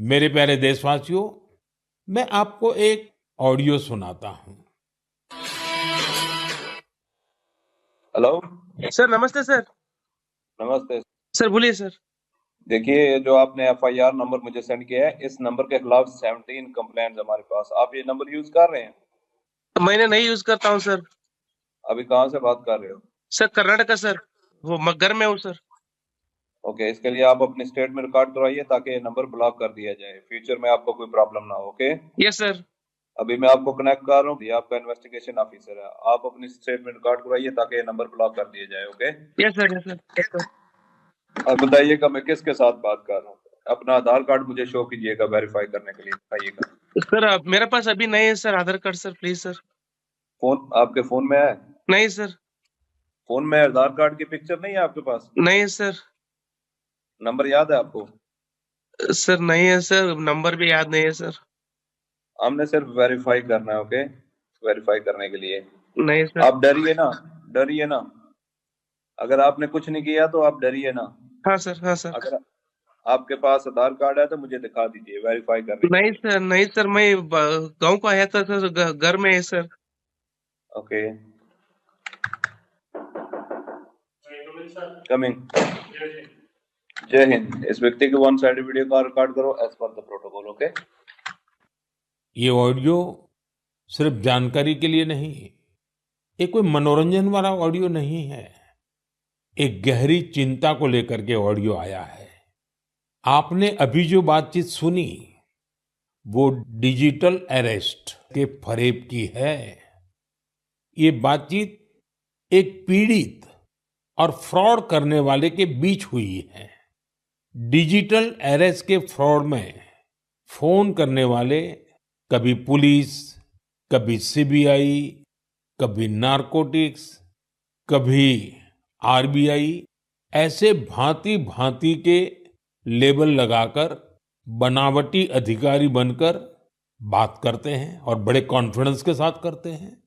मेरे प्यारे देशवासियों, मैं आपको एक ऑडियो सुनाता हूं। हेलो। सर नमस्ते सर। नमस्ते। सर बोलिए सर। देखिए, ये जो आपने एफआईआर नंबर मुझे सेंड किया है, इस नंबर के खिलाफ 17 कंप्लेंट्स हमारे पास। आप ये नंबर यूज कर रहे हैं? मैंने नहीं यूज करता हूँ सर। अभी कहाँ से बात कर रहे हो? सर कर्नाटका सर, वो घर में हूँ सर। ओके, इसके लिए आप अपनी स्टेट में रिकॉर्ड करवाइए ताकि ये नंबर ब्लॉक कर दिया जाए, फ्यूचर में आपको कोई प्रॉब्लम ना हो। Okay, yes sir. अभी मैं आपको कनेक्ट कर रहा हूँ, ये आपका इन्वेस्टिगेशन ऑफिसर है। आप अपनी स्टेट में रिकॉर्ड करवाइए ताकि ये नंबर ब्लॉक कर दिया जाए। Okay, yes sir, yes sir, yes sir. अब बताइएगा मैं किसके साथ बात कर रहा हूँ। अपना आधार कार्ड मुझे शो कीजिएगा वेरीफाई करने के लिए, बताइएगा। सर मेरे पास अभी नहीं है sir Aadhaar card sir, please sir. Phone आपके फोन में है? नहीं सर। फोन में आधार कार्ड की पिक्चर नहीं है आपके पास? नहीं है सर। नंबर याद है आपको? सर नहीं है सर, नंबर भी याद नहीं है सर। हमने सिर्फ वेरीफाई करना है। ओके, वेरीफाई करने के लिए नहीं सर। आप डरिए ना, डरिए ना। अगर आपने कुछ नहीं किया तो आप डरिए ना। हाँ सर, हाँ सर। अगर आपके पास आधार कार्ड है तो मुझे दिखा दीजिए वेरीफाई करने के नहीं लिए। सर, नहीं सर, मैं गांव को आया था सर, घर में है सर। Okay, coming. जय हिंद। इस व्यक्ति के वन साइड वीडियो का रिकॉर्ड करो as per the protocol. Okay, ये ऑडियो सिर्फ जानकारी के लिए नहीं, ये कोई मनोरंजन वाला ऑडियो नहीं है। एक गहरी चिंता को लेकर के ऑडियो आया है। आपने अभी जो बातचीत सुनी, वो डिजिटल अरेस्ट के फरेब की है। ये बातचीत एक पीड़ित और फ्रॉड करने वाले के बीच हुई है। डिजिटल अरेस्ट के फ्रॉड में फोन करने वाले कभी पुलिस, कभी सीबीआई, कभी नारकोटिक्स, कभी आरबीआई, ऐसे भांति भांति के लेबल लगाकर बनावटी अधिकारी बनकर बात करते हैं और बड़े कॉन्फिडेंस के साथ करते हैं।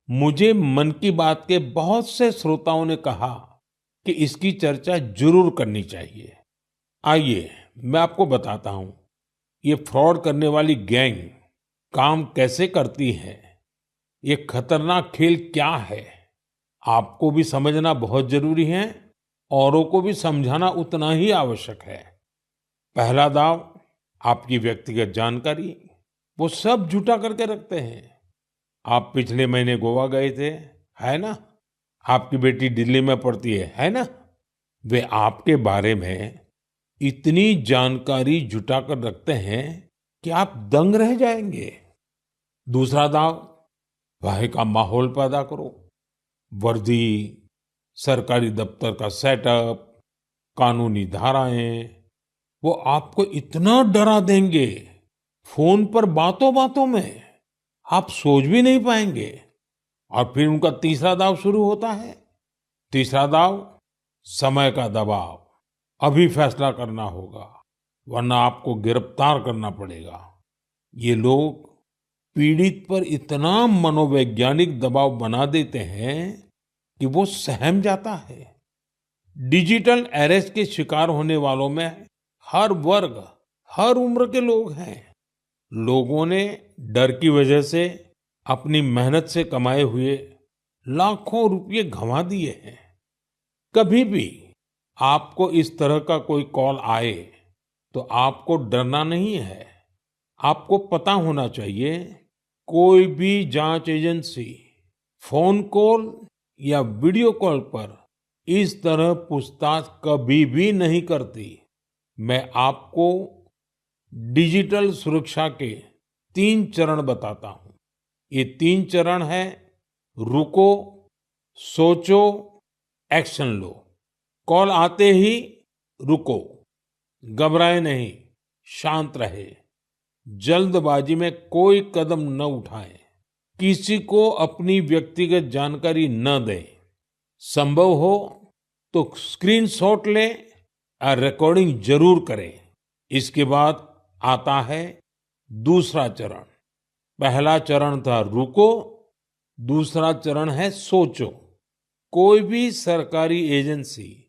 मुझे मन की बात के बहुत से श्रोताओं ने कहा कि इसकी चर्चा जरूर करनी चाहिए। आइए, मैं आपको बताता हूं ये फ्रॉड करने वाली गैंग काम कैसे करती है, ये खतरनाक खेल क्या है। आपको भी समझना बहुत जरूरी है, औरों को भी समझाना उतना ही आवश्यक है। पहला दाव, आपकी व्यक्तिगत जानकारी, वो सब जुटा करके रखते हैं। आप पिछले महीने गोवा गए थे, है ना? आपकी बेटी दिल्ली में पढ़ती है ना? वे आपके बारे में इतनी जानकारी जुटा कर रखते हैं कि आप दंग रह जाएंगे। दूसरा दाव, भय का माहौल पैदा करो। वर्दी, सरकारी दफ्तर का सेटअप, कानूनी धाराएं, वो आपको इतना डरा देंगे, फोन पर बातों बातों में आप सोच भी नहीं पाएंगे। और फिर उनका तीसरा दाव शुरू होता है। तीसरा दाव, समय का दबाव। अभी फैसला करना होगा, वरना आपको गिरफ्तार करना पड़ेगा। ये लोग पीड़ित पर इतना मनोवैज्ञानिक दबाव बना देते हैं कि वो सहम जाता है। डिजिटल अरेस्ट के शिकार होने वालों में हर वर्ग, हर उम्र के लोग हैं। लोगों ने डर की वजह से अपनी मेहनत से कमाए हुए लाखों रुपए गंवा दिए हैं। कभी भी आपको इस तरह का कोई कॉल आए तो आपको डरना नहीं है। आपको पता होना चाहिए, कोई भी जांच एजेंसी फोन कॉल या वीडियो कॉल पर इस तरह पूछताछ कभी भी नहीं करती। मैं आपको डिजिटल सुरक्षा के 3 चरण बताता हूं। ये 3 चरण है: रुको, सोचो, एक्शन लो। कॉल आते ही रुको, घबराए नहीं, शांत रहे, जल्दबाजी में कोई कदम न उठाएं, किसी को अपनी व्यक्तिगत जानकारी न दें। संभव हो तो स्क्रीनशॉट लें और रिकॉर्डिंग जरूर करें। इसके बाद आता है दूसरा चरण। पहला चरण था रुको, दूसरा चरण है सोचो। कोई भी सरकारी एजेंसी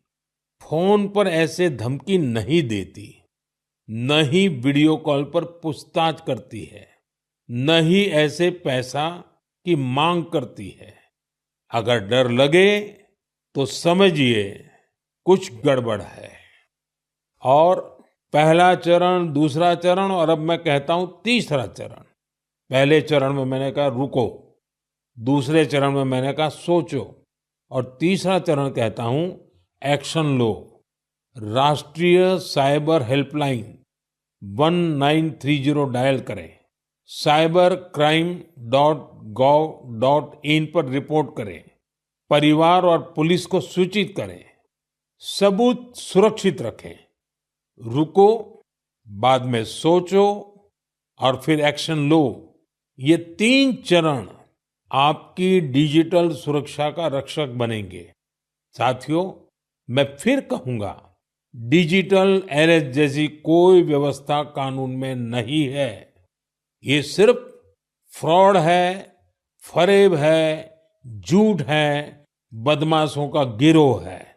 फोन पर ऐसे धमकी नहीं देती। न ही वीडियो कॉल पर पूछताछ करती है, न ही ऐसे पैसा की मांग करती है। अगर डर लगे तो समझिए कुछ गड़बड़ है। और पहला चरण, दूसरा चरण और अब मैं कहता हूं तीसरा चरण। पहले चरण में मैंने कहा रुको, दूसरे चरण में मैंने कहा सोचो, और तीसरा चरण कहता हूं एक्शन लो। राष्ट्रीय साइबर हेल्पलाइन 1930 डायल करें, cybercrime.gov.in पर रिपोर्ट करें, परिवार और पुलिस को सूचित करें, सबूत सुरक्षित रखें। रुको, बाद में सोचो और फिर एक्शन लो। ये 3 चरण आपकी डिजिटल सुरक्षा का रक्षक बनेंगे। साथियों, मैं फिर कहूंगा, डिजिटल अरेस्ट जैसी कोई व्यवस्था कानून में नहीं है। ये सिर्फ फ्रॉड है, फरेब है, झूठ है, बदमाशों का गिरोह है।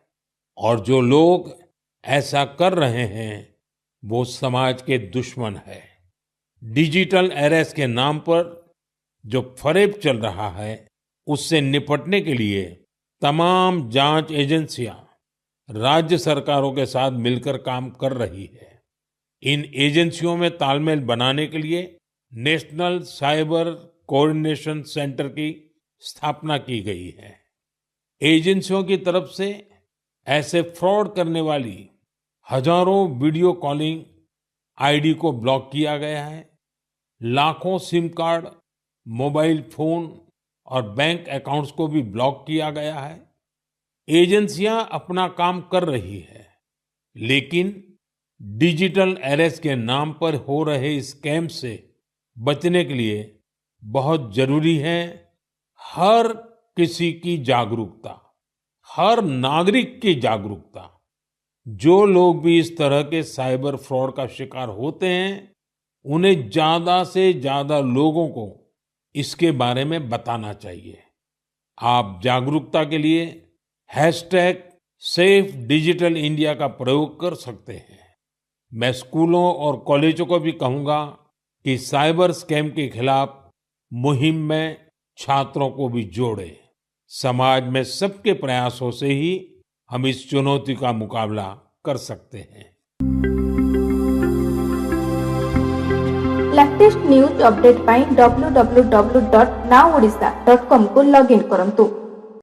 और जो लोग ऐसा कर रहे हैं वो समाज के दुश्मन है। डिजिटल अरेस्ट के नाम पर जो फरेब चल रहा है उससे निपटने के लिए तमाम जांच एजेंसियां राज्य सरकारों के साथ मिलकर काम कर रही है। इन एजेंसियों में तालमेल बनाने के लिए नेशनल साइबर कोऑर्डिनेशन सेंटर की स्थापना की गई है। एजेंसियों की तरफ से ऐसे फ्रॉड करने वाली हजारों वीडियो कॉलिंग आईडी को ब्लॉक किया गया है। लाखों सिम कार्ड, मोबाइल फोन और बैंक अकाउंट्स को भी ब्लॉक किया गया है। एजेंसियां अपना काम कर रही है, लेकिन डिजिटल अरेस्ट के नाम पर हो रहे स्कैम से बचने के लिए बहुत जरूरी है हर किसी की जागरूकता, हर नागरिक की जागरूकता। जो लोग भी इस तरह के साइबर फ्रॉड का शिकार होते हैं, उन्हें ज्यादा से ज्यादा लोगों को इसके बारे में बताना चाहिए। आप जागरूकता के लिए #SafeDigitalIndia का प्रयोग कर सकते हैं। मैं स्कूलों और कॉलेजों को भी कहूंगा कि साइबर स्कैम के खिलाफ मुहिम में छात्रों को भी जोड़े। समाज में सबके प्रयासों से ही हम इस चुनौती का मुकाबला कर सकते हैं। लेटेस्ट न्यूज अपडेट पाई www.nowodisha.com को लॉगिन करंतु।